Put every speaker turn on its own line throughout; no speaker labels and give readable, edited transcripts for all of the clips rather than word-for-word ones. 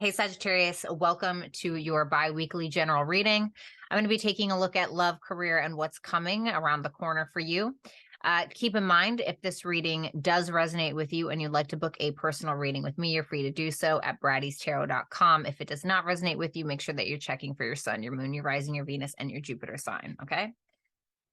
Hey Sagittarius, welcome to your bi-weekly general reading. I'm going to be taking a look at love, career, and what's coming around the corner for you. Keep in mind, if this reading does resonate with you and you'd like to book a personal reading with me, you're free to do so at brattystarot.com. If it does not resonate with you, make sure that you're checking for your sun, your moon, your rising, your Venus, and your Jupiter sign, okay?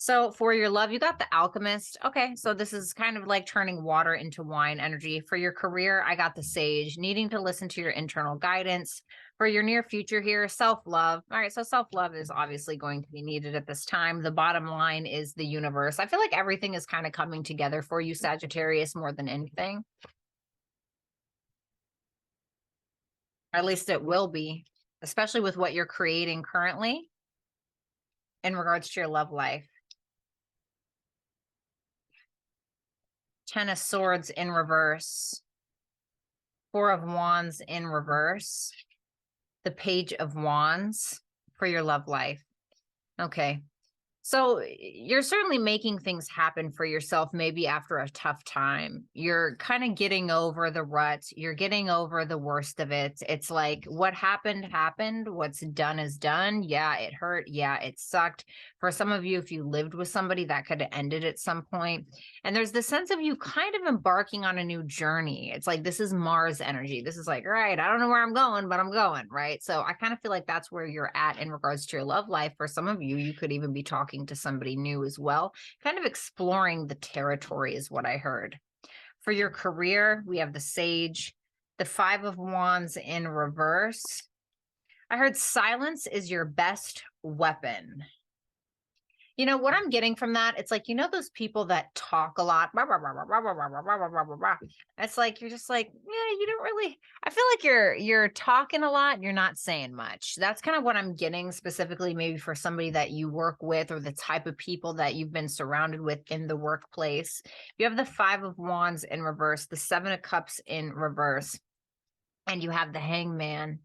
So for your love, you got the Alchemist. Okay, so this is kind of like turning water into wine energy. For your career, I got the Sage, needing to listen to your internal guidance. For your near future here, self-love. All right, so self-love is obviously going to be needed at this time. The bottom line is the universe. I feel like everything is kind of coming together for you, Sagittarius, more than anything. Or at least it will be, especially with what you're creating currently in regards to your love life. Ten of Swords in reverse. Four of Wands in reverse. The Page of Wands for your love life. Okay. So you're certainly making things happen for yourself, maybe after a tough time. You're kind of getting over the rut. You're getting over the worst of it. It's like what happened, happened. What's done is done. Yeah, it hurt. Yeah, it sucked. For some of you, if you lived with somebody, that could have ended at some point. And there's the sense of you kind of embarking on a new journey. It's like this is Mars energy. This is like, all right, I don't know where I'm going, but I'm going, right? So I kind of feel like that's where you're at in regards to your love life. For some of you, you could even be talking to somebody new as well, kind of exploring the territory is what I heard. For your career, we have the Sage, the Five of Wands in reverse. I heard silence is your best weapon. You know what I'm getting from that? It's like, you know, those people that talk a lot. It's like, you're just like, yeah, you don't really, I feel like you're talking a lot and you're not saying much. That's kind of what I'm getting specifically, maybe for somebody that you work with or the type of people that you've been surrounded with in the workplace. You have the Five of Wands in reverse, the Seven of Cups in reverse, and you have the Hangman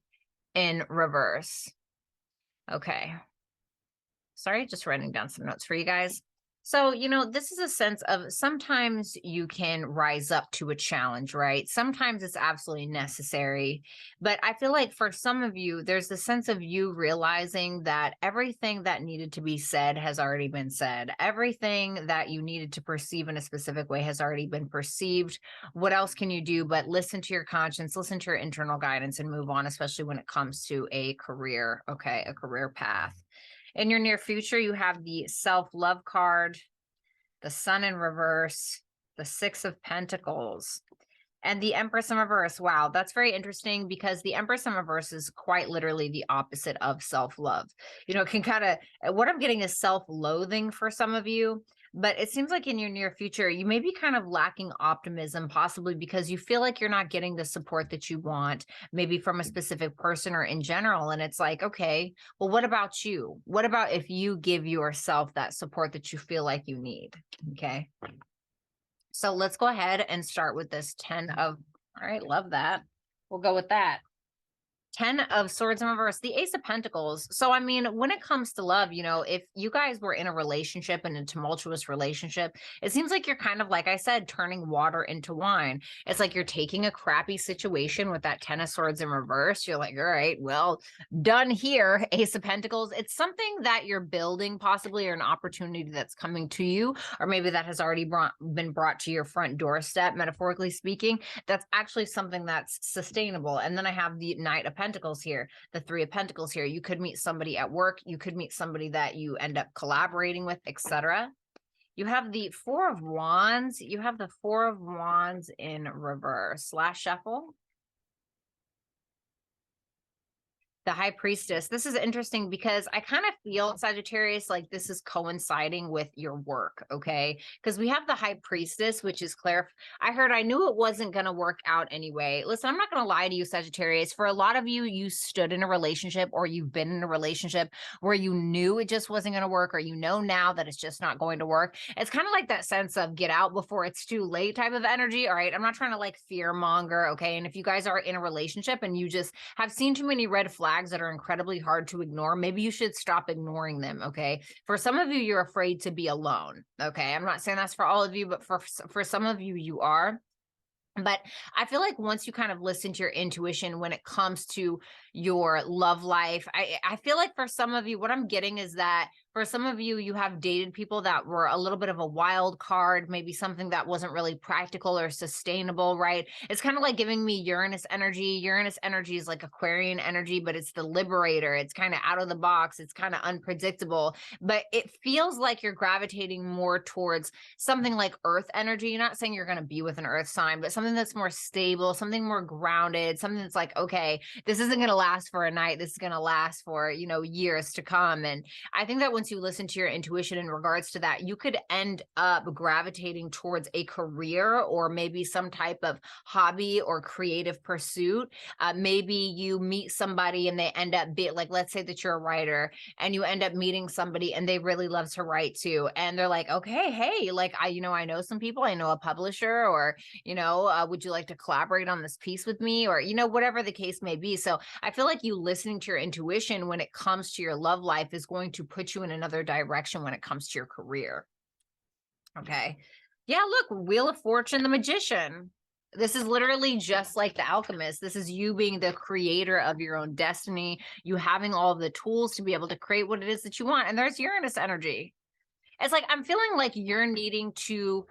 in reverse. Okay. Sorry, just writing down some notes for you guys. So, you know, this is a sense of sometimes you can rise up to a challenge, right? Sometimes it's absolutely necessary. But I feel like for some of you, there's the sense of you realizing that everything that needed to be said has already been said. Everything that you needed to perceive in a specific way has already been perceived. What else can you do but listen to your conscience, listen to your internal guidance, and move on, especially when it comes to a career, okay, a career path. In your near future, you have the self-love card, the Sun in reverse, the Six of Pentacles, and the Empress in reverse. Wow, that's very interesting because the Empress in reverse is quite literally the opposite of self-love. You know, it can kind of, what I'm getting is self-loathing for some of you, but it seems like in your near future, you may be kind of lacking optimism, possibly because you feel like you're not getting the support that you want, maybe from a specific person or in general. And it's like, okay, well, what about you? What about if you give yourself that support that you feel like you need? Okay. So let's go ahead and start with this 10 of, all right, love that. We'll go with that. 10 of Swords in reverse, the Ace of Pentacles. So, I mean, when it comes to love, you know, if you guys were in a relationship and a tumultuous relationship, it seems like you're kind of, like I said, turning water into wine. It's like you're taking a crappy situation with that 10 of Swords in reverse. You're like, all right, well, done here, Ace of Pentacles. It's something that you're building possibly, or an opportunity that's coming to you, or maybe that has already been brought to your front doorstep, metaphorically speaking. That's actually something that's sustainable. And then I have the Knight of Pentacles here, the Three of Pentacles here. You could meet somebody at work. You could meet somebody that you end up collaborating with, etc. You have the Four of Wands. You have the Four of Wands in reverse. Last shuffle. The High Priestess. This is interesting because I kind of feel, Sagittarius, like this is coinciding with your work, okay? Because we have the High Priestess, which is Claire. I knew it wasn't going to work out anyway. Listen, I'm not going to lie to you, Sagittarius. For a lot of you, you stood in a relationship, or you've been in a relationship where you knew it just wasn't going to work, or you know now that it's just not going to work. It's kind of like that sense of get out before it's too late type of energy, all right? I'm not trying to like fear monger, okay? And if you guys are in a relationship and you just have seen too many red flags that are incredibly hard to ignore, maybe you should stop ignoring them, okay? For some of you, you're afraid to be alone, okay? I'm not saying that's for all of you, but for some of you, you are. But I feel like once you kind of listen to your intuition when it comes to your love life, I feel like for some of you, what I'm getting is that for some of you, you have dated people that were a little bit of a wild card, maybe something that wasn't really practical or sustainable, right? It's kind of like giving me Uranus energy. Uranus energy is like Aquarian energy, but it's the liberator. It's kind of out of the box. It's kind of unpredictable, but it feels like you're gravitating more towards something like earth energy. You're not saying you're going to be with an earth sign, but something that's more stable, something more grounded, something that's like, okay, this isn't going to last for a night. This is going to last for, years to come. And I think that once you listen to your intuition in regards to that, you could end up gravitating towards a career or maybe some type of hobby or creative pursuit. Maybe you meet somebody and they end up like, let's say that you're a writer and you end up meeting somebody and they really love to write too. And they're like, okay, hey, like, I know some people, I know a publisher, or, would you like to collaborate on this piece with me? Or, whatever the case may be. So I feel like you listening to your intuition when it comes to your love life is going to put you in another direction when it comes to your career. Okay. Yeah, look, Wheel of Fortune, the Magician. This is literally just like the Alchemist. This is you being the creator of your own destiny, you having all of the tools to be able to create what it is that you want. And there's Uranus energy. It's like, I'm feeling like you're needing to,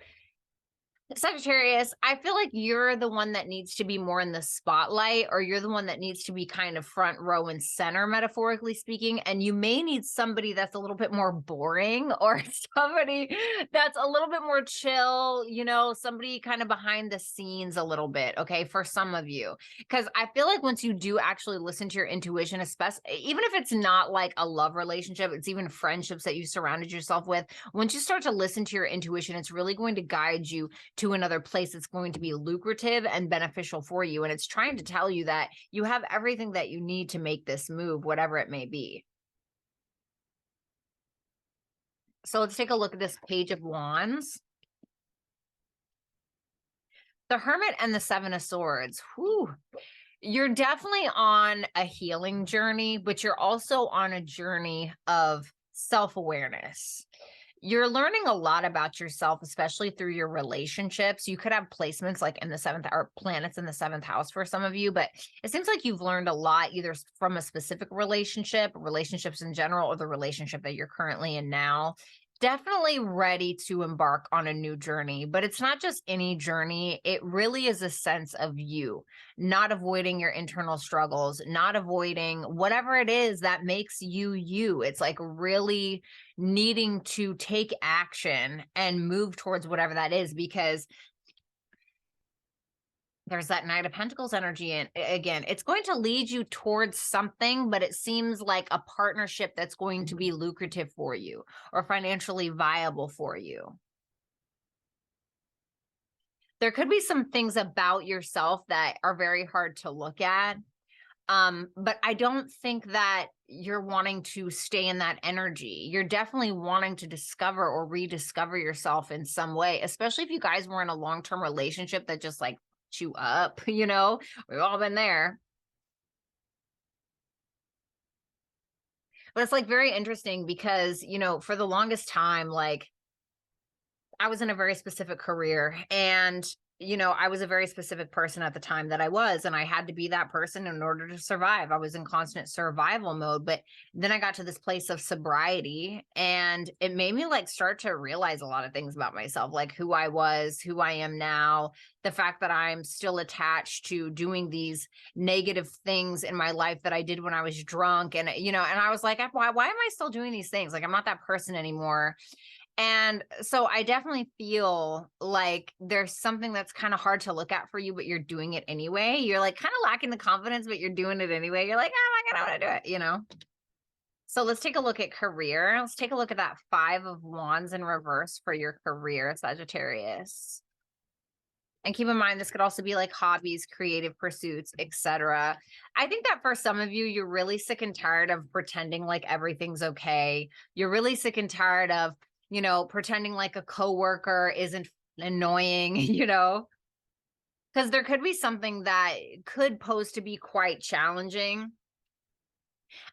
Sagittarius, I feel like you're the one that needs to be more in the spotlight, or you're the one that needs to be kind of front row and center, metaphorically speaking. And you may need somebody that's a little bit more boring, or somebody that's a little bit more chill, somebody kind of behind the scenes a little bit. Okay. For some of you, because I feel like once you do actually listen to your intuition, especially, even if it's not like a love relationship, it's even friendships that you surrounded yourself with. Once you start to listen to your intuition, it's really going to guide you to another place that's going to be lucrative and beneficial for you. And it's trying to tell you that you have everything that you need to make this move, whatever it may be. So let's take a look at this Page of Wands. The Hermit and the Seven of Swords. Whew. You're definitely on a healing journey, but you're also on a journey of self-awareness. You're learning a lot about yourself, especially through your relationships. You could have placements like in the seventh, or planets in the seventh house for some of you, but it seems like you've learned a lot either from a specific relationship, relationships in general, or the relationship that you're currently in now. Definitely ready to embark on a new journey, but it's not just any journey. It really is a sense of you, not avoiding your internal struggles, not avoiding whatever it is that makes you you. It's like really needing to take action and move towards whatever that is, because there's that Knight of Pentacles energy. And again, it's going to lead you towards something, but it seems like a partnership that's going to be lucrative for you or financially viable for you. There could be some things about yourself that are very hard to look at. But I don't think that you're wanting to stay in that energy. You're definitely wanting to discover or rediscover yourself in some way, especially if you guys were in a long-term relationship that just like you up, we've all been there. But it's like very interesting because, for the longest time, like I was in a very specific career, and I was a very specific person at the time that I was, and I had to be that person in order to survive. I was in constant survival mode. But then I got to this place of sobriety, and it made me like start to realize a lot of things about myself, like who I was, who I am now, the fact that I'm still attached to doing these negative things in my life that I did when I was drunk. And, and I was like, why am I still doing these things? Like, I'm not that person anymore. And so I definitely feel like there's something that's kind of hard to look at for you, but you're doing it anyway. You're like kind of lacking the confidence, but you're doing it anyway. You're like, oh my God, I want to do it, So let's take a look at career. Let's take a look at that Five of Wands in reverse for your career, Sagittarius. And keep in mind, this could also be like hobbies, creative pursuits, etc. I think that for some of you, you're really sick and tired of pretending like everything's okay. You're really sick and tired of pretending like a coworker isn't annoying, because there could be something that could pose to be quite challenging.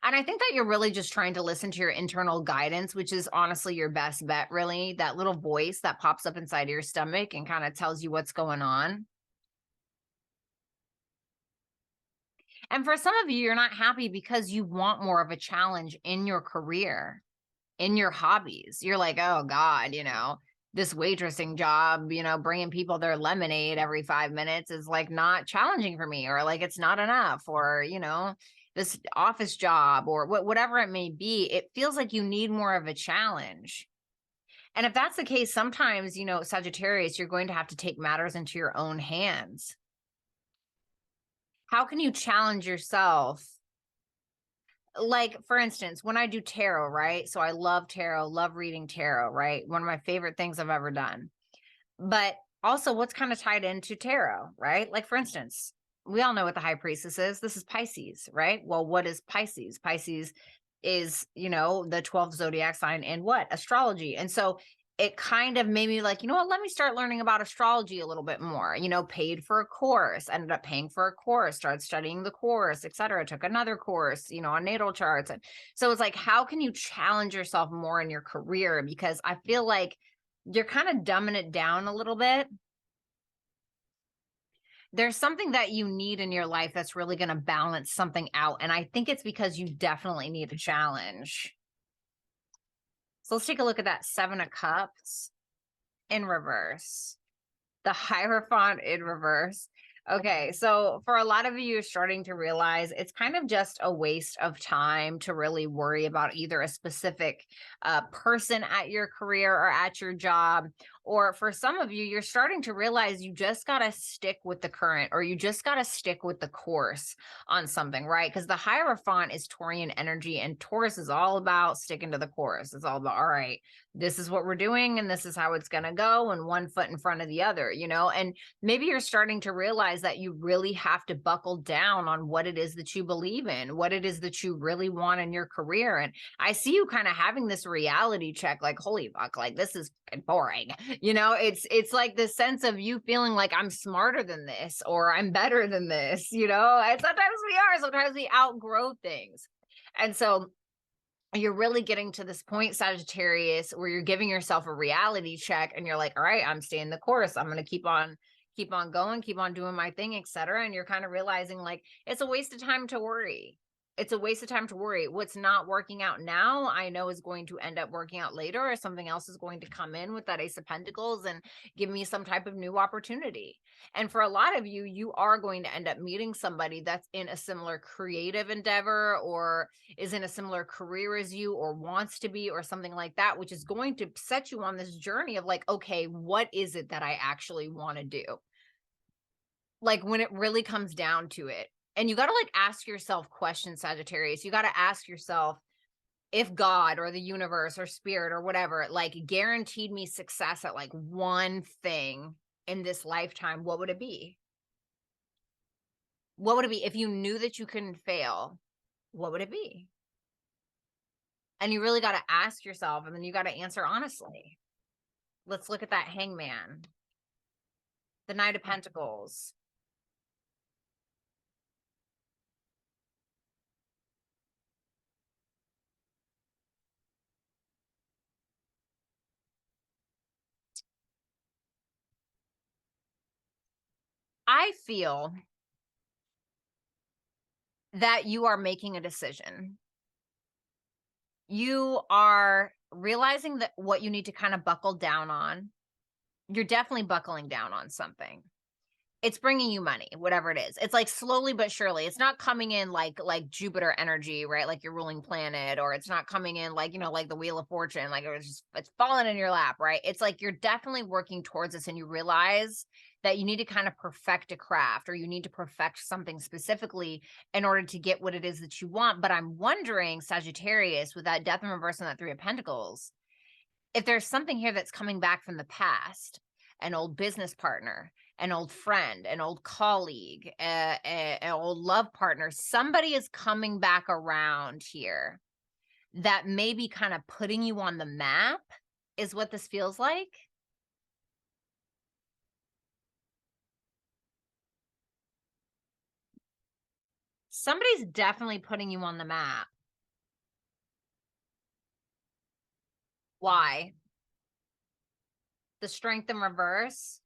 And I think that you're really just trying to listen to your internal guidance, which is honestly your best bet, really. That little voice that pops up inside of your stomach and kind of tells you what's going on. And for some of you, you're not happy because you want more of a challenge in your career, in your hobbies. You're like, oh God, this waitressing job, bringing people their lemonade every 5 minutes is like not challenging for me, or like it's not enough, or, this office job or whatever it may be. It feels like you need more of a challenge. And if that's the case, sometimes, Sagittarius, you're going to have to take matters into your own hands. How can you challenge yourself? Like, for instance, when I do tarot, right? So I love tarot, love reading tarot, right? One of my favorite things I've ever done. But also, what's kind of tied into tarot, right? Like, for instance, we all know what the high priestess is. This is Pisces, right? Well, what is Pisces? Pisces is, the 12th zodiac sign in what? Astrology. And so it kind of made me like, what, let me start learning about astrology a little bit more, paid for a course, ended up paying for a course, started studying the course, etc. Took another course, on natal charts. And so it's like, how can you challenge yourself more in your career? Because I feel like you're kind of dumbing it down a little bit. There's something that you need in your life that's really going to balance something out. And I think it's because you definitely need a challenge. So let's take a look at that 7 of Cups in reverse, the Hierophant in reverse. Okay, so for a lot of you, you're starting to realize it's kind of just a waste of time to really worry about either a specific person at your career or at your job. Or for some of you, you're starting to realize you just got to stick with the current, or you just got to stick with the course on something, right? Because the Hierophant is Taurian energy, and Taurus is all about sticking to the course. It's all about, all right, this is what we're doing and this is how it's going to go, and one foot in front of the other, and maybe you're starting to realize that you really have to buckle down on what it is that you believe in, what it is that you really want in your career. And I see you kind of having this reality check, like, holy fuck, like this is boring. It's like the sense of you feeling like I'm smarter than this, or I'm better than this, and sometimes we outgrow things. And so you're really getting to this point, Sagittarius, where you're giving yourself a reality check and you're like, all right, I'm staying the course. I'm going to keep on going, keep on doing my thing, etc. And you're kind of realizing like, it's a waste of time to worry. It's a waste of time to worry. What's not working out now, I know is going to end up working out later, or something else is going to come in with that Ace of Pentacles and give me some type of new opportunity. And for a lot of you, you are going to end up meeting somebody that's in a similar creative endeavor, or is in a similar career as you, or wants to be, or something like that, which is going to set you on this journey of like, okay, what is it that I actually want to do? Like when it really comes down to it. And you got to like ask yourself questions, Sagittarius. You got to ask yourself, if God or the universe or spirit or whatever, like guaranteed me success at like one thing in this lifetime, what would it be? What would it be? If you knew that you couldn't fail, what would it be? And you really got to ask yourself, and then you got to answer honestly. Let's look at that Hangman, the Knight of Pentacles. I feel that you are making a decision. You are realizing that what you need to kind of buckle down on. You're definitely buckling down on something. It's bringing you money, whatever it is. It's like slowly but surely. It's not coming in like Jupiter energy, right? Like your ruling planet, or it's not coming in like, like the Wheel of Fortune, like it's falling in your lap, right? It's like you're definitely working towards this, and you realize that you need to kind of perfect a craft, or you need to perfect something specifically in order to get what it is that you want. But I'm wondering, Sagittarius, with that Death in reverse and that 3 of Pentacles, if there's something here that's coming back from the past, an old business partner, an old friend, an old colleague, an old love partner, somebody is coming back around here that may be kind of putting you on the map, is what this feels like. Somebody's definitely putting you on the map. Why? The Strength in reverse.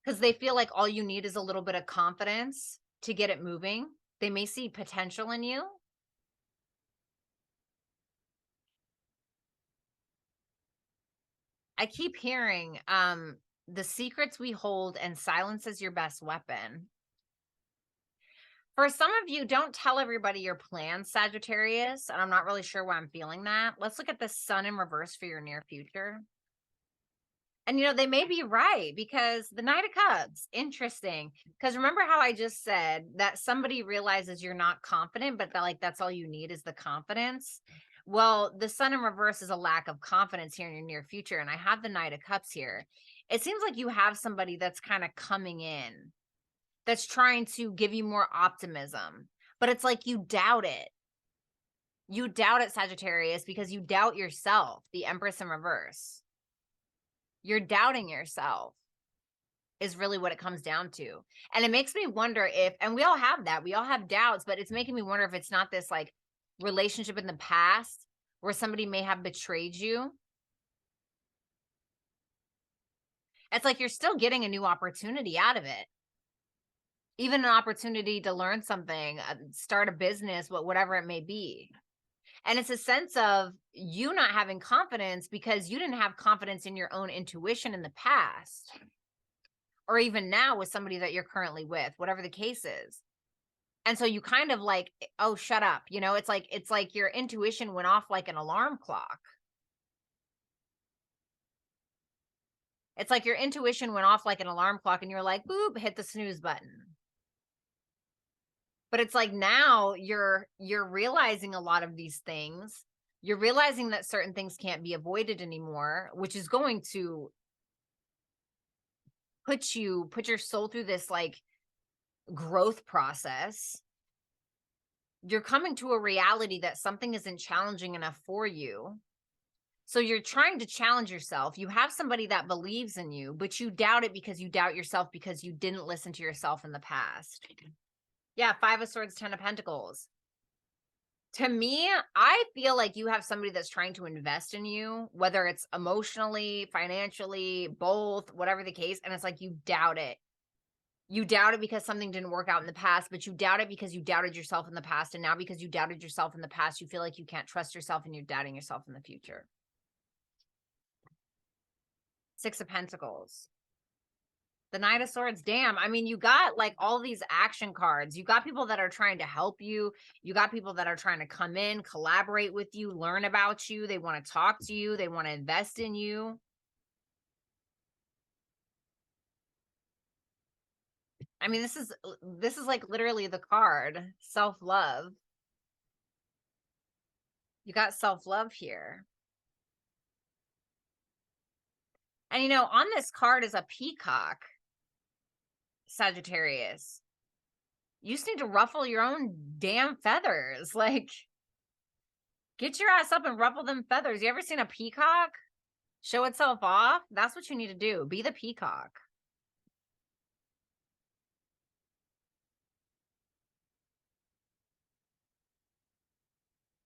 because they feel like all you need is a little bit of confidence to get it moving. They may see potential in you. I keep hearing the secrets we hold and silence is your best weapon. For some of you, don't tell everybody your plans, Sagittarius, and I'm not really sure why I'm feeling that. Let's look at the sun in reverse for your near future. And, they may be right, because the Knight of Cups, interesting. Because remember how I just said that somebody realizes you're not confident, but that's all you need is the confidence. Well, the sun in reverse is a lack of confidence here in your near future. And I have the Knight of Cups here. It seems like you have somebody that's kind of coming in, that's trying to give you more optimism, but it's like you doubt it. You doubt it, Sagittarius, because you doubt yourself, the Empress in reverse. You're doubting yourself is really what it comes down to. And it makes me wonder if, and we all have that, we all have doubts, but it's making me wonder if it's not this like relationship in the past where somebody may have betrayed you. It's like you're still getting a new opportunity out of it. Even an opportunity to learn something, start a business, whatever it may be. And it's a sense of you not having confidence because you didn't have confidence in your own intuition in the past, or even now with somebody that you're currently with, whatever the case is. And so you kind of like, oh, shut up. It's like your intuition went off like an alarm clock. It's like your intuition went off like an alarm clock and you're like, boop, hit the snooze button. But it's like now you're realizing a lot of these things. You're realizing that certain things can't be avoided anymore, which is going to put your soul through this like growth process. You're coming to a reality that something isn't challenging enough for you. So you're trying to challenge yourself. You have somebody that believes in you, but you doubt it because you doubt yourself because you didn't listen to yourself in the past. Yeah, 5 of Swords, 10 of Pentacles. To me, I feel like you have somebody that's trying to invest in you, whether it's emotionally, financially, both, whatever the case. And it's like you doubt it. You doubt it because something didn't work out in the past, but you doubt it because you doubted yourself in the past. And now because you doubted yourself in the past, you feel like you can't trust yourself and you're doubting yourself in the future. 6 of Pentacles. The Knight of Swords, damn. I mean, you got like all these action cards. You got people that are trying to help you. You got people that are trying to come in, collaborate with you, learn about you. They want to talk to you. They want to invest in you. I mean, this is like literally the card, self-love. You got self-love here. And on this card is a peacock, Sagittarius. You just need to ruffle your own damn feathers. Like, get your ass up and ruffle them feathers. You ever seen a peacock show itself off? That's what you need to do. Be the peacock.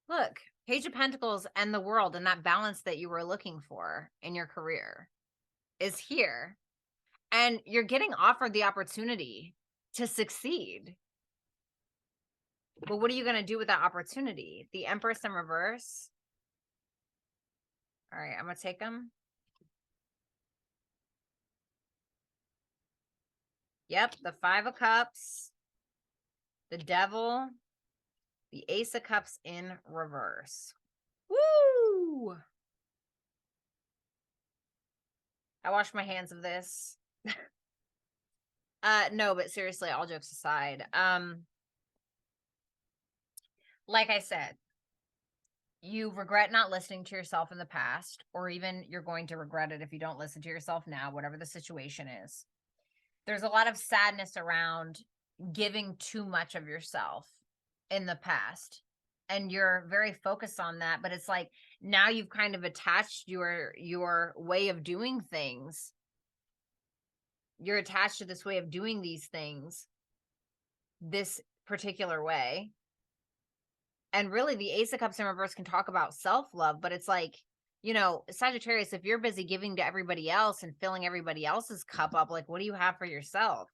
Look, Page of Pentacles and the World, and that balance that you were looking for in your career is here. And you're getting offered the opportunity to succeed. But what are you going to do with that opportunity? The Empress in reverse. All right, I'm going to take them. Yep, the 5 of Cups, the Devil, the Ace of Cups in reverse. Woo! I washed my hands of this. No, but seriously, all jokes aside, like I said, you regret not listening to yourself in the past, or even you're going to regret it if you don't listen to yourself now, whatever the situation is. There's a lot of sadness around giving too much of yourself in the past. And you're very focused on that, but it's like now you've kind of attached your way of doing things. You're attached to this way of doing these things this particular way. And really, the Ace of Cups in reverse can talk about self-love, but it's like Sagittarius, if you're busy giving to everybody else and filling everybody else's cup up, like, what do you have for yourself?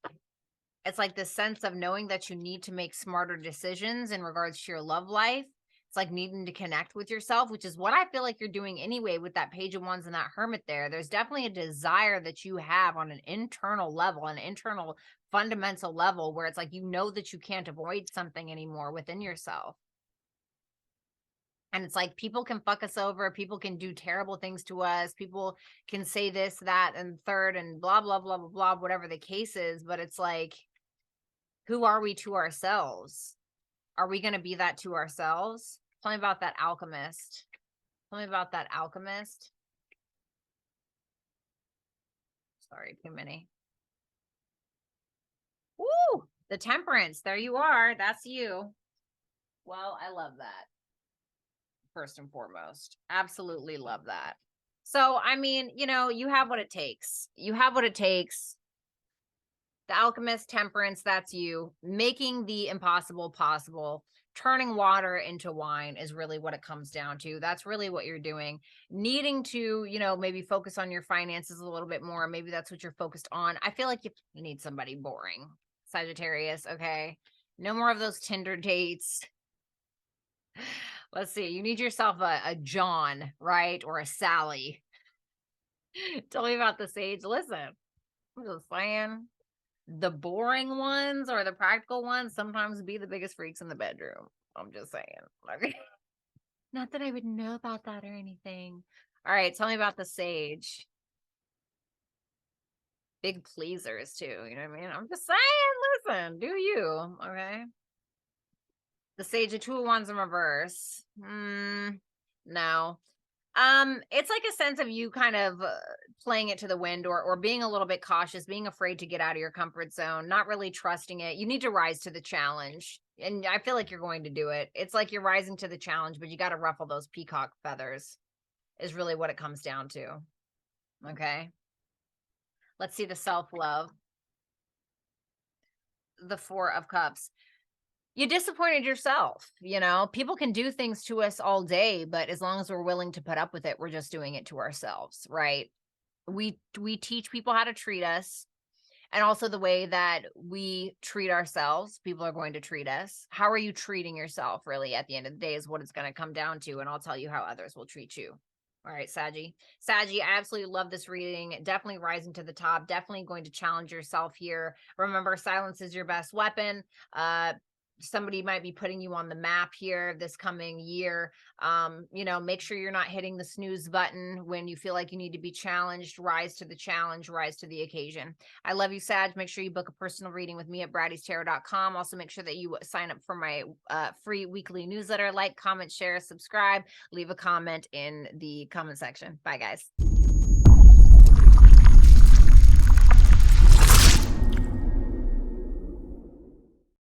It's like this sense of knowing that you need to make smarter decisions in regards to your love life. It's like needing to connect with yourself, which is what I feel like you're doing anyway with that Page of Wands and that Hermit there. There's definitely a desire that you have on an internal level, an internal fundamental level, where it's like, that you can't avoid something anymore within yourself. And it's like, people can fuck us over. People can do terrible things to us. People can say this, that, and third, and blah, blah, blah, blah, blah, whatever the case is. But it's like, who are we to ourselves? Are we going to be that to ourselves? Tell me about that alchemist. Tell me about that alchemist. Sorry, too many. Woo! The Temperance. There you are. That's you. Well, I love that. First and foremost. Absolutely love that. So, I mean, you have what it takes. You have what it takes. The Alchemist, Temperance, that's you. Making the impossible possible. Turning water into wine is really what it comes down to. That's really what you're doing. Needing to, maybe focus on your finances a little bit more. Maybe that's what you're focused on. I feel like you need somebody boring. Sagittarius, okay? No more of those Tinder dates. Let's see. You need yourself a John, right? Or a Sally. Tell me about the Sage. Listen, I'm just saying. The boring ones or the practical ones sometimes be the biggest freaks in the bedroom. I'm just saying. Okay. Not that I would know about that or anything. All right, tell me about the Sage. Big pleasers too, you know what I mean? I'm just saying, listen, do you, okay? The Sage of Two of Wands in reverse. No. It's like a sense of you kind of playing it to the wind or being a little bit cautious, being afraid to get out of your comfort zone, not really trusting it. You need to rise to the challenge. And I feel like you're going to do it. It's like you're rising to the challenge, but you got to ruffle those peacock feathers is really what it comes down to. Okay. Let's see the self-love. The Four of Cups. You disappointed yourself. People can do things to us all day, but as long as we're willing to put up with it, we're just doing it to ourselves, right? We teach people how to treat us, and also the way that we treat ourselves, people are going to treat us. How are you treating yourself, really, at the end of the day, is what it's going to come down to, and I'll tell you how others will treat you. All right, Saggy, I absolutely love this reading. Definitely rising to the top. Definitely going to challenge yourself here. Remember, silence is your best weapon. Somebody might be putting you on the map here this coming year. Make sure you're not hitting the snooze button when you feel like you need to be challenged. Rise to the challenge, rise to the occasion. I love you, Sag. Make sure you book a personal reading with me at brattystarot.com. Also, make sure that you sign up for my free weekly newsletter. Like, comment, share, subscribe, leave a comment in the comment section. Bye, guys.